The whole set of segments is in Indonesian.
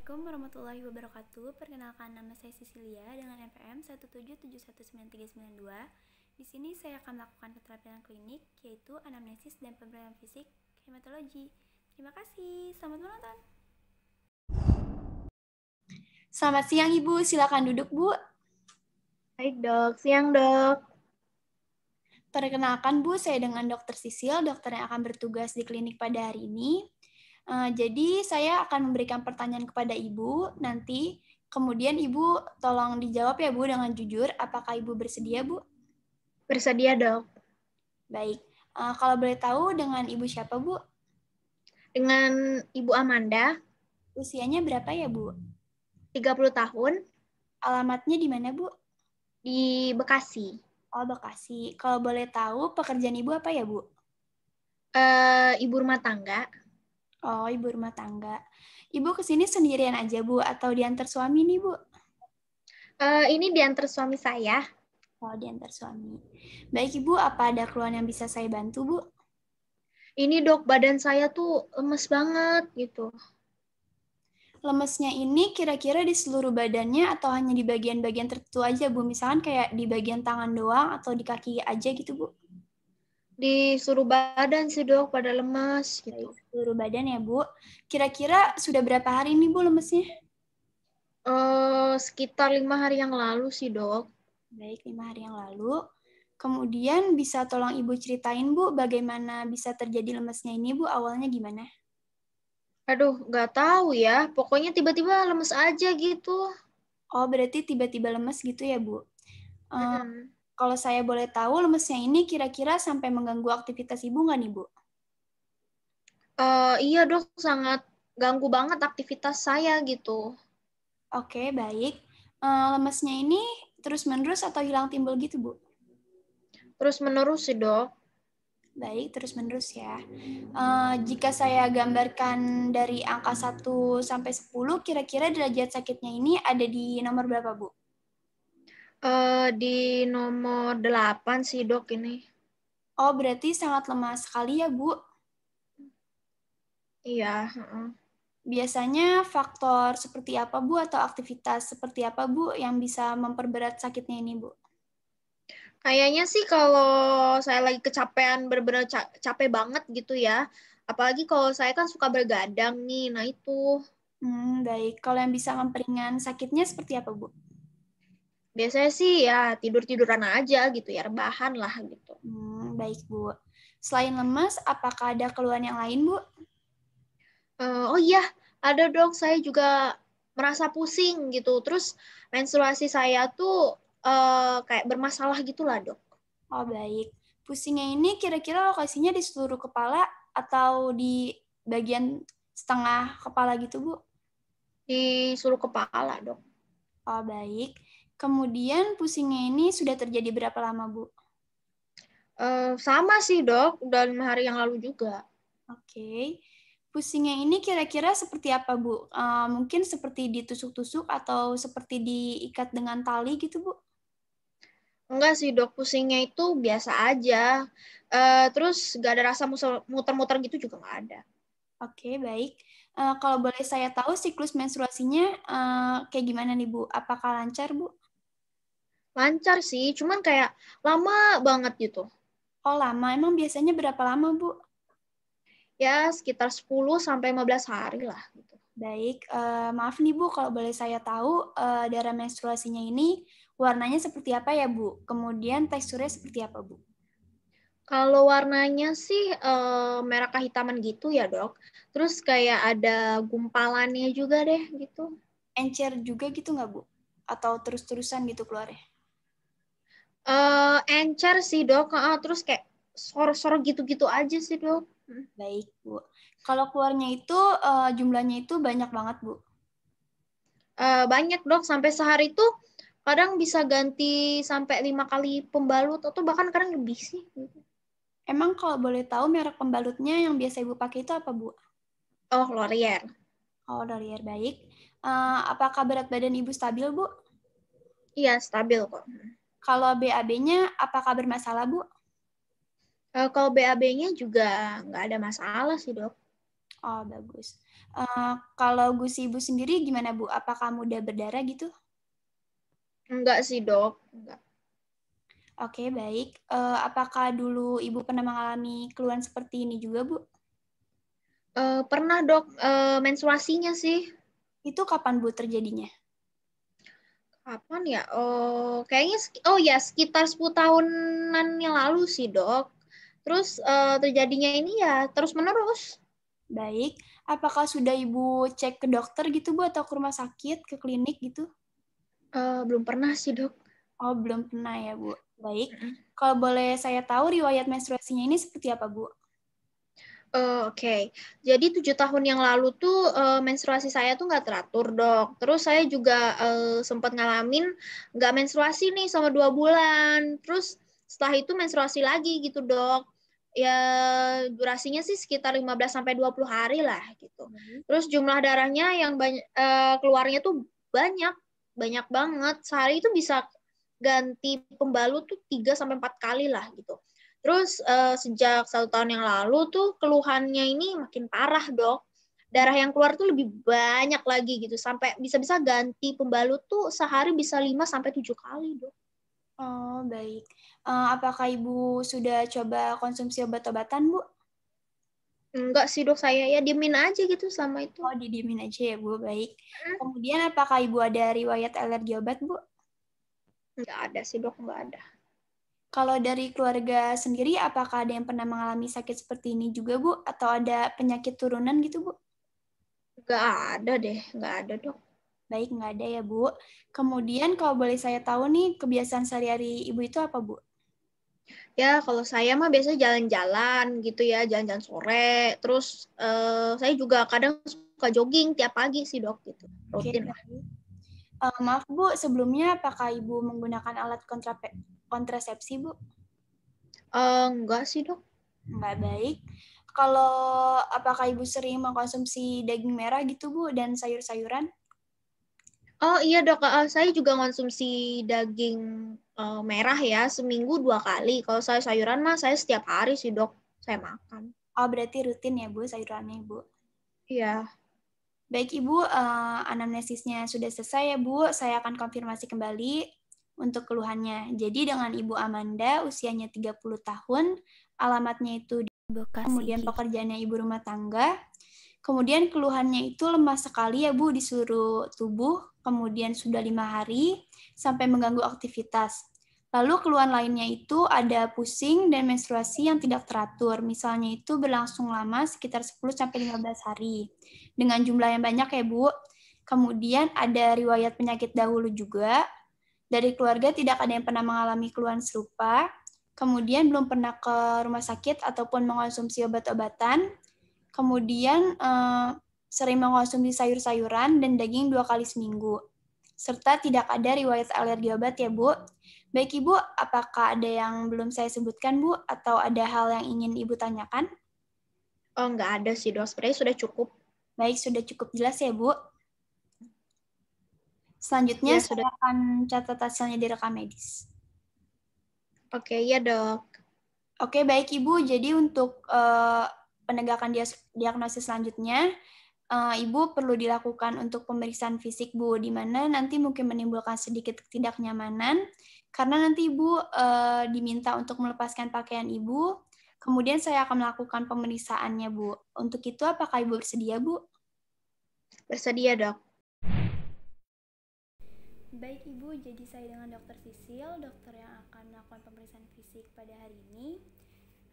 Assalamualaikum warahmatullahi wabarakatuh. Perkenalkan, nama saya Sisilia dengan NPM 177719392. Di sini saya akan melakukan keterampilan klinik, yaitu anamnesis dan pemeriksaan fisik hematologi. Terima kasih. Selamat menonton. Selamat siang Ibu, silakan duduk Bu. Baik dok, siang dok. Perkenalkan Bu, saya dengan Dr. Sisil, dokter yang akan bertugas di klinik pada hari ini. Jadi saya akan memberikan pertanyaan kepada Ibu nanti, kemudian Ibu tolong dijawab ya Bu dengan jujur. Apakah Ibu bersedia Bu? Bersedia dok. Baik, kalau boleh tahu dengan Ibu siapa Bu? Dengan Ibu Amanda. Usianya berapa ya Bu? 30 tahun. Alamatnya di mana Bu? Di Bekasi. Oh Bekasi. Kalau boleh tahu pekerjaan Ibu apa ya Bu? Ibu rumah tangga. Oh, ibu rumah tangga. Ibu kesini sendirian aja, Bu? Atau diantar suami nih, Bu? Ini diantar suami saya. Oh, diantar suami. Baik, Ibu. Apa ada keluhan yang bisa saya bantu, Bu? Ini dok, badan saya tuh lemes banget gitu. Lemesnya ini kira-kira di seluruh badannya atau hanya di bagian-bagian tertentu aja, Bu? Misalkan kayak di bagian tangan doang atau di kaki aja gitu, Bu? Di seluruh badan sih dok, pada lemes gitu. Baik, seluruh badan ya, Bu. Kira-kira sudah berapa hari nih, Bu, lemesnya? Sekitar 5 hari yang lalu sih dok. Baik, 5 hari yang lalu. Kemudian bisa tolong Ibu ceritain, Bu, bagaimana bisa terjadi lemesnya ini, Bu? Awalnya gimana? Aduh, nggak tahu ya. Pokoknya tiba-tiba lemes aja gitu. Oh, berarti tiba-tiba lemes gitu ya, Bu? Mm-mm. Kalau saya boleh tahu, lemesnya ini kira-kira sampai mengganggu aktivitas Ibu nggak nih, Bu? Iya dok, sangat ganggu banget aktivitas saya gitu. Oke, baik. Lemesnya ini terus-menerus atau hilang timbul gitu, Bu? Terus menerus sih dok. Baik, terus-menerus ya. Jika saya gambarkan dari angka 1 sampai 10, kira-kira derajat sakitnya ini ada di nomor berapa, Bu? Di nomor 8 sih dok ini. Oh, berarti sangat lemah sekali ya, Bu. Iya. Biasanya faktor seperti apa, Bu, atau aktivitas seperti apa, Bu, yang bisa memperberat sakitnya ini, Bu? Kayaknya sih kalau saya lagi kecapean, bener-bener capek banget gitu ya. Apalagi kalau saya kan suka bergadang nih. Nah itu. Baik. Kalau yang bisa memperingan sakitnya seperti apa, Bu? Biasanya sih ya tidur-tiduran aja gitu ya. Rebahan lah gitu. Baik, Bu. Selain lemas, apakah ada keluhan yang lain, Bu? Oh iya, ada dok. Saya juga merasa pusing gitu. Terus menstruasi saya tuh kayak bermasalah gitulah dok. Oh, baik. Pusingnya ini kira-kira lokasinya di seluruh kepala atau di bagian setengah kepala gitu, Bu? Di seluruh kepala dok. Oh, baik. Kemudian pusingnya ini sudah terjadi berapa lama, Bu? Sama sih dok, udah 5 hari yang lalu juga. Oke. Pusingnya ini kira-kira seperti apa, Bu? Mungkin seperti ditusuk-tusuk atau seperti diikat dengan tali gitu, Bu? Enggak sih dok, pusingnya itu biasa aja. Terus gak ada rasa muter-muter gitu juga gak ada. Oke, baik. Kalau boleh saya tahu siklus menstruasinya kayak gimana nih, Bu? Apakah lancar, Bu? Lancar sih, cuman kayak lama banget gitu. Oh, lama. Emang biasanya berapa lama, Bu? Ya sekitar 10-15 hari lah gitu. Baik, maaf nih Bu, kalau boleh saya tahu darah menstruasinya ini warnanya seperti apa ya Bu? Kemudian teksturnya seperti apa Bu? Kalau warnanya sih merah kehitaman gitu ya dok. Terus kayak ada gumpalannya juga deh gitu. Encer juga gitu nggak Bu? Atau terus-terusan gitu keluarnya? Encer sih dok. Terus kayak sor-sor gitu-gitu aja sih dok. Baik Bu. Kalau keluarnya itu jumlahnya itu banyak banget Bu? Banyak dok, sampai sehari tuh kadang bisa ganti sampai 5 kali pembalut atau bahkan kadang lebih sih. Emang kalau boleh tahu merek pembalutnya yang biasa Ibu pakai itu apa Bu? Oh, L'Oreal. Oh, Laurier, baik. Apakah berat badan Ibu stabil Bu? Iya, stabil kok. Kalau BAB-nya apakah bermasalah Bu? Kalau BAB-nya juga nggak ada masalah sih dok. Oh, bagus. Kalau gusi ibu sendiri gimana, Bu? Apakah mudah berdarah gitu? Enggak sih, Dok. Enggak. Oke, baik. Apakah dulu ibu pernah mengalami keluhan seperti ini juga, Bu? Pernah, Dok, menstruasinya sih. Itu kapan, Bu, terjadinya? Kapan ya? Oh, kayaknya sekitar 10 tahunan yang lalu sih, Dok. Terus terjadinya ini ya terus-menerus. Baik. Apakah sudah ibu cek ke dokter gitu, Bu, atau ke rumah sakit, ke klinik gitu? Belum pernah sih, Dok. Oh, belum pernah ya, Bu. Baik. Mm-mm. Kalau boleh saya tahu riwayat menstruasinya ini seperti apa, Bu? Oke. Jadi 7 tahun yang lalu tuh menstruasi saya tuh nggak teratur, Dok. Terus saya juga sempat ngalamin nggak menstruasi nih sama 2 bulan. Terus setelah itu menstruasi lagi gitu, Dok. Ya durasinya sih sekitar 15 sampai 20 hari lah gitu. Baik. Terus jumlah darahnya yang banyak keluarnya tuh banyak, banyak banget. Sehari itu bisa ganti pembalut tuh 3 sampai 4 kali lah gitu. Terus sejak 1 tahun yang lalu tuh keluhannya ini makin parah, Dok. Darah yang keluar tuh lebih banyak lagi gitu. Sampai bisa-bisa ganti pembalut tuh sehari bisa 5 sampai 7 kali, Dok. Oh, baik. Apakah ibu sudah coba konsumsi obat-obatan, Bu? Enggak sih, Dok, saya ya diemin aja gitu sama itu. Oh, didiemin aja ya, Bu. Baik. Kemudian apakah ibu ada riwayat alergi obat, Bu? Enggak ada sih, Dok, enggak ada. Kalau dari keluarga sendiri, apakah ada yang pernah mengalami sakit seperti ini juga, Bu? Atau ada penyakit turunan gitu, Bu? Enggak ada deh, enggak ada, Dok. Baik, nggak ada ya, Bu. Kemudian kalau boleh saya tahu nih, kebiasaan sehari-hari ibu itu apa, Bu? Ya, kalau saya mah biasanya jalan-jalan gitu ya, jalan-jalan sore. Terus saya juga kadang suka jogging tiap pagi sih, Dok, gitu. Oke, Rutin lah. baik. Maaf, Bu, sebelumnya apakah ibu menggunakan alat kontrasepsi, Bu? Enggak sih, Dok. Nggak baik. Kalau apakah ibu sering mengkonsumsi daging merah gitu, Bu, dan sayur-sayuran? Oh iya, Dok, saya juga konsumsi daging merah ya, seminggu 2 kali. Kalau saya sayuran mah saya setiap hari sih, Dok, saya makan. Oh, berarti rutin ya, Bu, sayurannya, Bu. Iya. Baik, Ibu, anamnesisnya sudah selesai ya, Bu. Saya akan konfirmasi kembali untuk keluhannya. Jadi dengan Ibu Amanda, usianya 30 tahun, alamatnya itu di Bekasi. kemudian pekerjaannya ibu rumah tangga, kemudian keluhannya itu lemah sekali ya, Bu, di seluruh tubuh, kemudian sudah 5 hari, sampai mengganggu aktivitas. Lalu keluhan lainnya itu ada pusing dan menstruasi yang tidak teratur. Misalnya itu berlangsung lama sekitar 10-15 hari. Dengan jumlah yang banyak ya, Bu. Kemudian ada riwayat penyakit dahulu juga. Dari keluarga tidak ada yang pernah mengalami keluhan serupa. Kemudian belum pernah ke rumah sakit ataupun mengonsumsi obat-obatan. Kemudian sering mengonsumsi sayur-sayuran dan daging 2 kali seminggu. Serta tidak ada riwayat alergi obat ya, Bu. Baik, Ibu, apakah ada yang belum saya sebutkan, Bu? Atau ada hal yang ingin Ibu tanyakan? Oh, enggak ada sih, Dok. Sebenarnya sudah cukup. Baik, sudah cukup jelas ya, Bu. Selanjutnya, Ya, saya sudah. akan catat hasilnya di rekam medis. Oke, iya, Dok. Oke, baik Ibu. Jadi untuk penegakan diagnosis selanjutnya, Ibu perlu dilakukan untuk pemeriksaan fisik, Bu, di mana nanti mungkin menimbulkan sedikit ketidaknyamanan, karena nanti Ibu diminta untuk melepaskan pakaian Ibu, kemudian saya akan melakukan pemeriksaannya, Bu. Untuk itu, apakah Ibu bersedia, Bu? Bersedia, Dok. Baik Ibu, jadi saya dengan Dokter Sisil, dokter yang akan melakukan pemeriksaan fisik pada hari ini.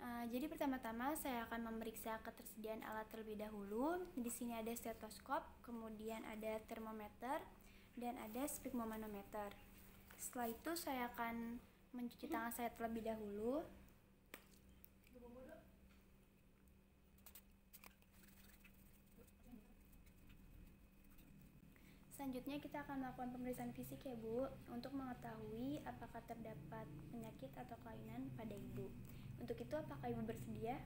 Jadi pertama-tama saya akan memeriksa ketersediaan alat terlebih dahulu. Di sini ada stetoskop, kemudian ada termometer, dan ada sphygmomanometer. Setelah itu saya akan mencuci tangan saya terlebih dahulu. Selanjutnya kita akan melakukan pemeriksaan fisik ya, Bu, untuk mengetahui apakah terdapat penyakit atau kelainan pada Ibu. Untuk itu, apakah Ibu bersedia?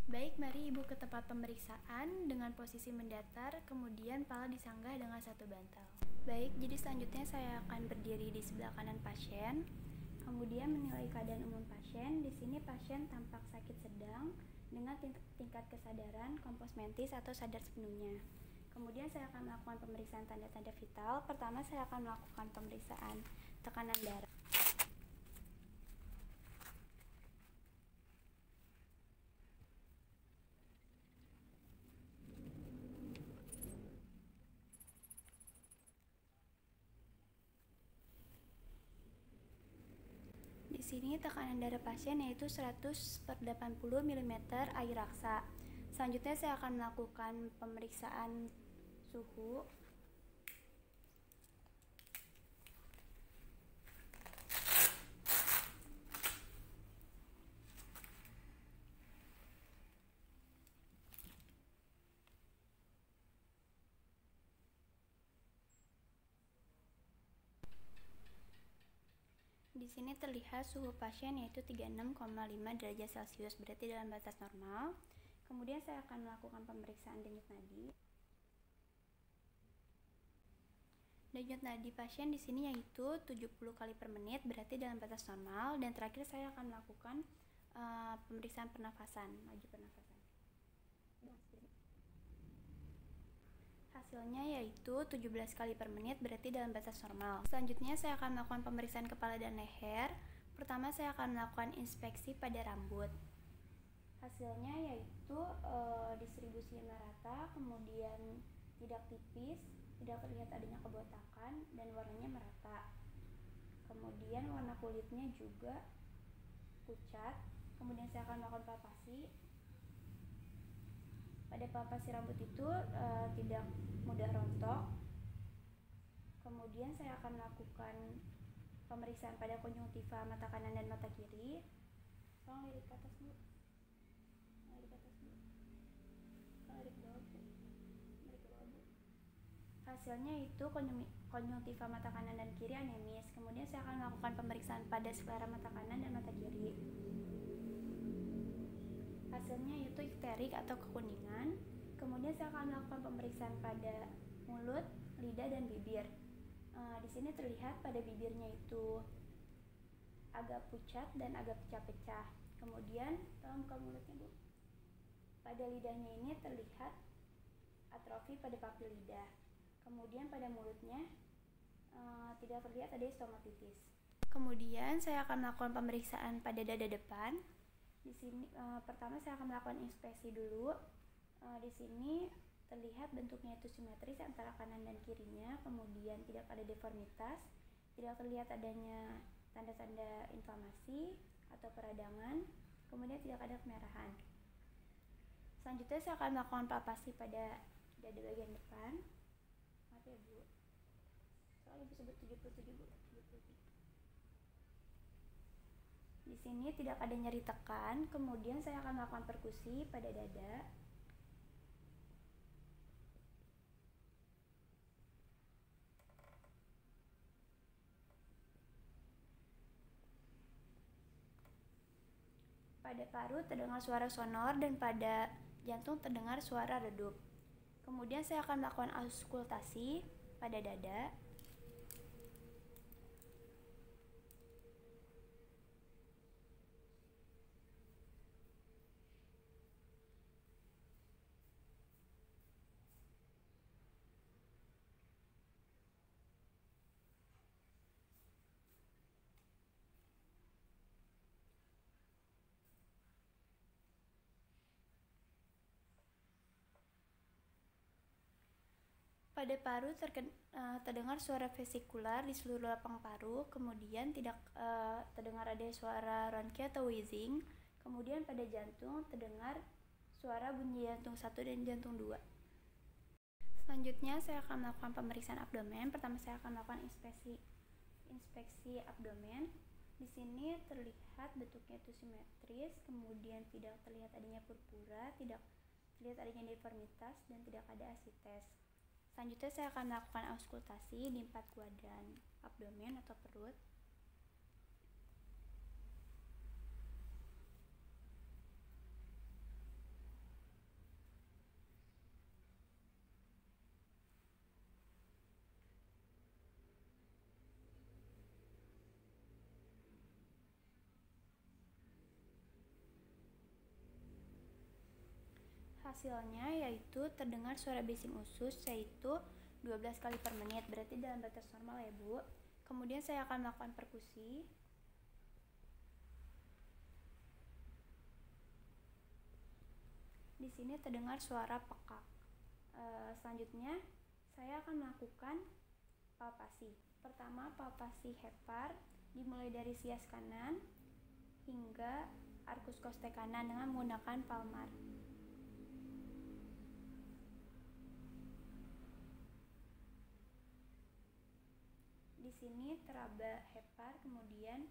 Baik, mari Ibu ke tempat pemeriksaan dengan posisi mendatar, kemudian pala disanggah dengan satu bantal. Baik, jadi selanjutnya saya akan berdiri di sebelah kanan pasien, kemudian menilai keadaan umum pasien. Di sini pasien tampak sakit sedang, dengan tingkat kesadaran kompos mentis atau sadar sepenuhnya. Kemudian saya akan melakukan pemeriksaan tanda-tanda vital. Pertama saya akan melakukan pemeriksaan tekanan darah. Di sini tekanan darah pasien yaitu 100/80 mm air raksa. Selanjutnya saya akan melakukan pemeriksaan suhu. Di sini terlihat suhu pasien yaitu 36,5 derajat Celcius, berarti dalam batas normal. Kemudian saya akan melakukan pemeriksaan denyut nadi. Denyut nadi pasien di sini yaitu 70 kali per menit, berarti dalam batas normal. Dan terakhir saya akan melakukan pemeriksaan pernafasan, laju pernafasan. Hasilnya yaitu 17 kali per menit, berarti dalam batas normal. Selanjutnya saya akan melakukan pemeriksaan kepala dan leher. Pertama saya akan melakukan inspeksi pada rambut. Hasilnya yaitu distribusi merata, kemudian tidak tipis, tidak terlihat adanya kebotakan, dan warnanya merata. Kemudian warna kulitnya juga pucat. Kemudian saya akan melakukan palpasi. Pada palpasi rambut itu tidak mudah rontok. Kemudian saya akan melakukan pemeriksaan pada konjungtiva mata kanan dan mata kiri. Tolong lirik ke atas dulu. Lirik ke atas dulu. Lirik ke bawah, Bu. Lirik ke bawah, Bu. Hasilnya itu konjungtiva mata kanan dan kiri anemis. Kemudian saya akan melakukan pemeriksaan pada sklera mata kanan dan mata kiri. Hasilnya itu ikterik atau kekuningan. Kemudian saya akan melakukan pemeriksaan pada mulut, lidah, dan bibir. Di sini terlihat pada bibirnya itu agak pucat dan agak pecah-pecah. Kemudian tolong buka mulutnya, Bu. Pada lidahnya ini terlihat atrofi pada papil lidah. Kemudian pada mulutnya tidak terlihat ada stomatitis. Kemudian saya akan melakukan pemeriksaan pada dada depan. Di sini pertama saya akan melakukan inspeksi dulu. Di sini terlihat bentuknya itu simetris antara kanan dan kirinya, kemudian tidak ada deformitas, tidak terlihat adanya tanda-tanda inflamasi atau peradangan, kemudian tidak ada kemerahan. Selanjutnya saya akan melakukan palpasi pada dada bagian depan. Maaf ya, Bu. Soalnya Ibu sebut 77, Bu. 77. Di sini tidak ada nyeri tekan, kemudian saya akan melakukan perkusi pada dada. Pada paru terdengar suara sonor dan pada jantung terdengar suara redup. Kemudian saya akan melakukan auskultasi pada dada. Pada paru terdengar suara vesikular di seluruh lapang paru, kemudian tidak terdengar ada suara ronki atau wheezing. Kemudian pada jantung terdengar suara bunyi jantung 1 dan jantung 2. Selanjutnya saya akan melakukan pemeriksaan abdomen. Pertama saya akan melakukan inspeksi abdomen. Di sini terlihat bentuknya itu simetris, kemudian tidak terlihat adanya purpura, tidak terlihat adanya deformitas, dan tidak ada asites. Selanjutnya saya akan melakukan auskultasi di 4 kuadran abdomen atau perut. hasilnya yaitu terdengar suara bising usus yaitu 12 kali per menit, berarti dalam batas normal ya Bu. Kemudian saya akan melakukan perkusi. Di sini terdengar suara pekak. Selanjutnya saya akan melakukan palpasi. Pertama, palpasi hepar dimulai dari sias kanan hingga arkus kostek kanan dengan menggunakan palmar. Di sini teraba hepar, kemudian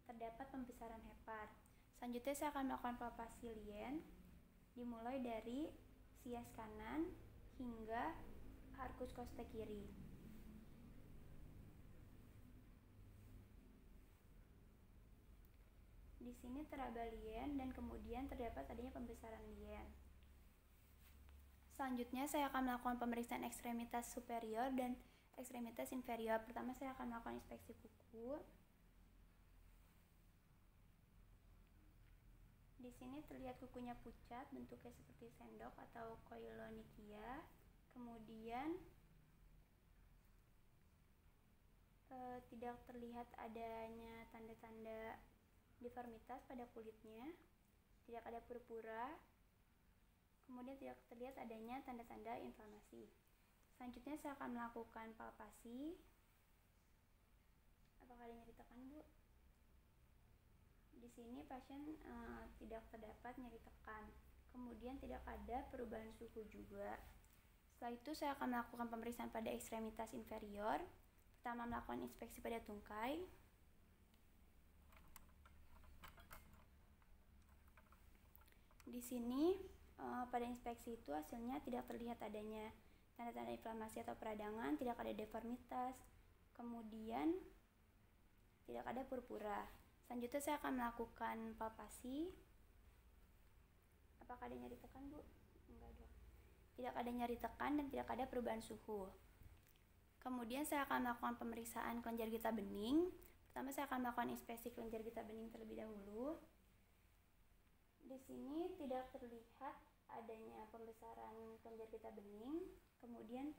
terdapat pembesaran hepar. Selanjutnya saya akan melakukan palpasi lien dimulai dari sias kanan hingga arkus kostek kiri. Di sini teraba lien dan kemudian terdapat adanya pembesaran lien. Selanjutnya saya akan melakukan pemeriksaan ekstremitas superior dan ekstremitas inferior. Pertama saya akan melakukan inspeksi kuku. Di sini terlihat kukunya pucat, bentuknya seperti sendok atau koilonychia. Kemudian tidak terlihat adanya tanda-tanda deformitas pada kulitnya, tidak ada purpura. Kemudian tidak terlihat adanya tanda-tanda inflamasi. Selanjutnya saya akan melakukan palpasi. Apakah ada nyeri tekan, Bu? Di sini pasien tidak terdapat nyeri tekan. Kemudian tidak ada perubahan suhu juga. Setelah itu saya akan melakukan pemeriksaan pada ekstremitas inferior. Pertama melakukan inspeksi pada tungkai. Di sini pada inspeksi itu hasilnya tidak terlihat adanya tanda-tanda inflamasi atau peradangan, tidak ada deformitas, kemudian tidak ada purpura. Selanjutnya saya akan melakukan palpasi. Apakah ada nyeri tekan, Bu? Enggak, Dok. Tidak ada nyeri tekan dan tidak ada perubahan suhu. Kemudian saya akan melakukan pemeriksaan kelenjar getah bening. Pertama saya akan melakukan inspeksi kelenjar getah bening terlebih dahulu. Di sini tidak terlihat adanya pembesaran kelenjar getah bening. Kemudian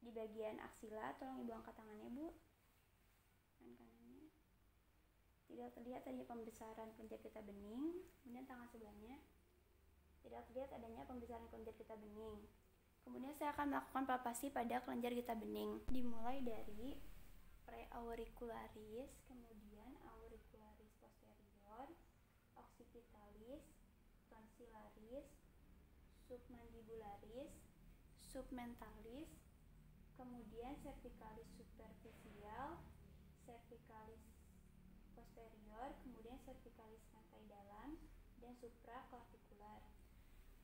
di bagian aksila, tolong Ibu angkat tangannya, Bu. Kanannya. Tidak terlihat adanya pembesaran kelenjar getah bening. Kemudian tangan sebelahnya tidak terlihat adanya pembesaran kelenjar getah bening. Kemudian saya akan melakukan palpasi pada kelenjar getah bening, dimulai dari preauricularis, kemudian auricularis posterior, occipitalis, tonsillaris, submandibularis, submentalis, kemudian cervicalis superficial, cervicalis posterior, kemudian cervicalis rantai dalam, dan supraclavikular.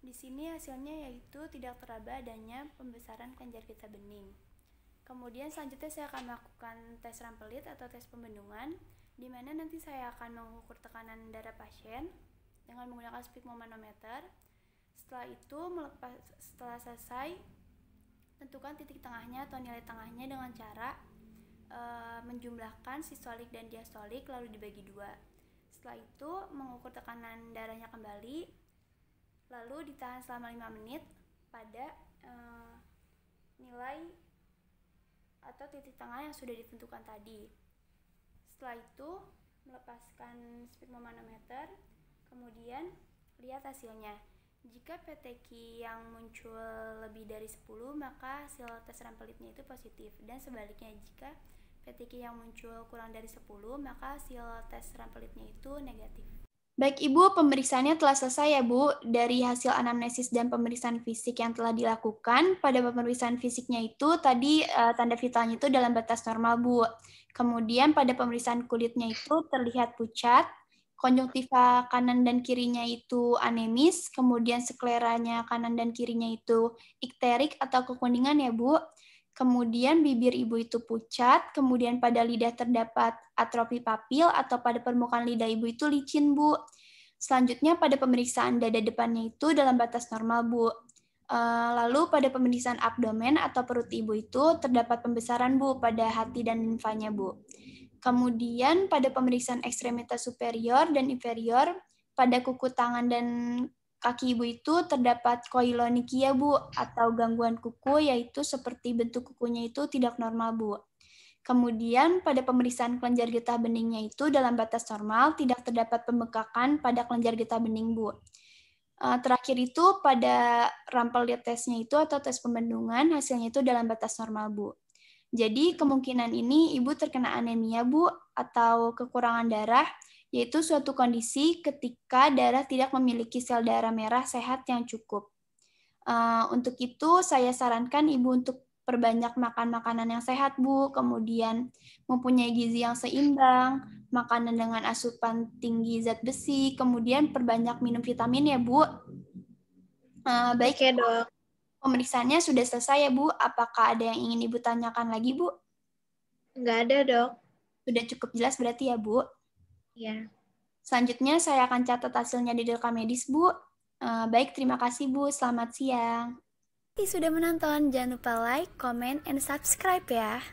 Di sini hasilnya yaitu tidak teraba adanya pembesaran kelenjar getah bening. Kemudian selanjutnya saya akan melakukan tes rampelit atau tes pembendungan, di mana nanti saya akan mengukur tekanan darah pasien dengan menggunakan sphygmomanometer. Setelah selesai, tentukan titik tengahnya atau nilai tengahnya dengan cara menjumlahkan sistolik dan diastolik lalu dibagi 2. Setelah itu mengukur tekanan darahnya kembali, lalu ditahan selama 5 menit pada nilai atau titik tengah yang sudah ditentukan tadi. Setelah itu melepaskan sphygmomanometer, kemudian lihat hasilnya. Jika PTQ yang muncul lebih dari 10, maka hasil tes rampelitnya itu positif, dan sebaliknya jika PTQ yang muncul kurang dari 10, maka hasil tes rampelitnya itu negatif. Baik Ibu, pemeriksaannya telah selesai ya Bu. Dari hasil anamnesis dan pemeriksaan fisik yang telah dilakukan, pada pemeriksaan fisiknya itu tadi tanda vitalnya itu dalam batas normal Bu. Kemudian pada pemeriksaan kulitnya itu terlihat pucat, konjungtiva kanan dan kirinya itu anemis, kemudian skleranya kanan dan kirinya itu ikterik atau kekuningan ya Bu. Kemudian bibir Ibu itu pucat, kemudian pada lidah terdapat atrofi papil atau pada permukaan lidah Ibu itu licin, Bu. Selanjutnya pada pemeriksaan dada depannya itu dalam batas normal, Bu. Lalu pada pemeriksaan abdomen atau perut Ibu itu terdapat pembesaran, Bu, pada hati dan limfanya, Bu. Kemudian pada pemeriksaan ekstremitas superior dan inferior, pada kuku tangan dan kaki Ibu itu terdapat koilonychia, Bu, atau gangguan kuku, yaitu seperti bentuk kukunya itu tidak normal, Bu. Kemudian pada pemeriksaan kelenjar getah beningnya itu dalam batas normal, tidak terdapat pembengkakan pada kelenjar getah bening, Bu. Terakhir itu pada rampal testnya itu atau tes pembendungan, hasilnya itu dalam batas normal, Bu. Jadi kemungkinan ini Ibu terkena anemia, Bu, atau kekurangan darah, yaitu suatu kondisi ketika darah tidak memiliki sel darah merah sehat yang cukup. Untuk itu, saya sarankan Ibu untuk perbanyak makan makanan yang sehat, Bu, kemudian mempunyai gizi yang seimbang, makanan dengan asupan tinggi zat besi, kemudian perbanyak minum vitamin ya, Bu. Baik, Oke, Dok. pemeriksaannya sudah selesai ya, Bu. Apakah ada yang ingin Ibu tanyakan lagi, Bu? Nggak ada, Dok. Sudah cukup jelas berarti ya, Bu? Iya. Selanjutnya saya akan catat hasilnya di rekam medis, Bu. Baik, terima kasih, Bu. Selamat siang. Sudah menonton, jangan lupa like, comment, and subscribe ya.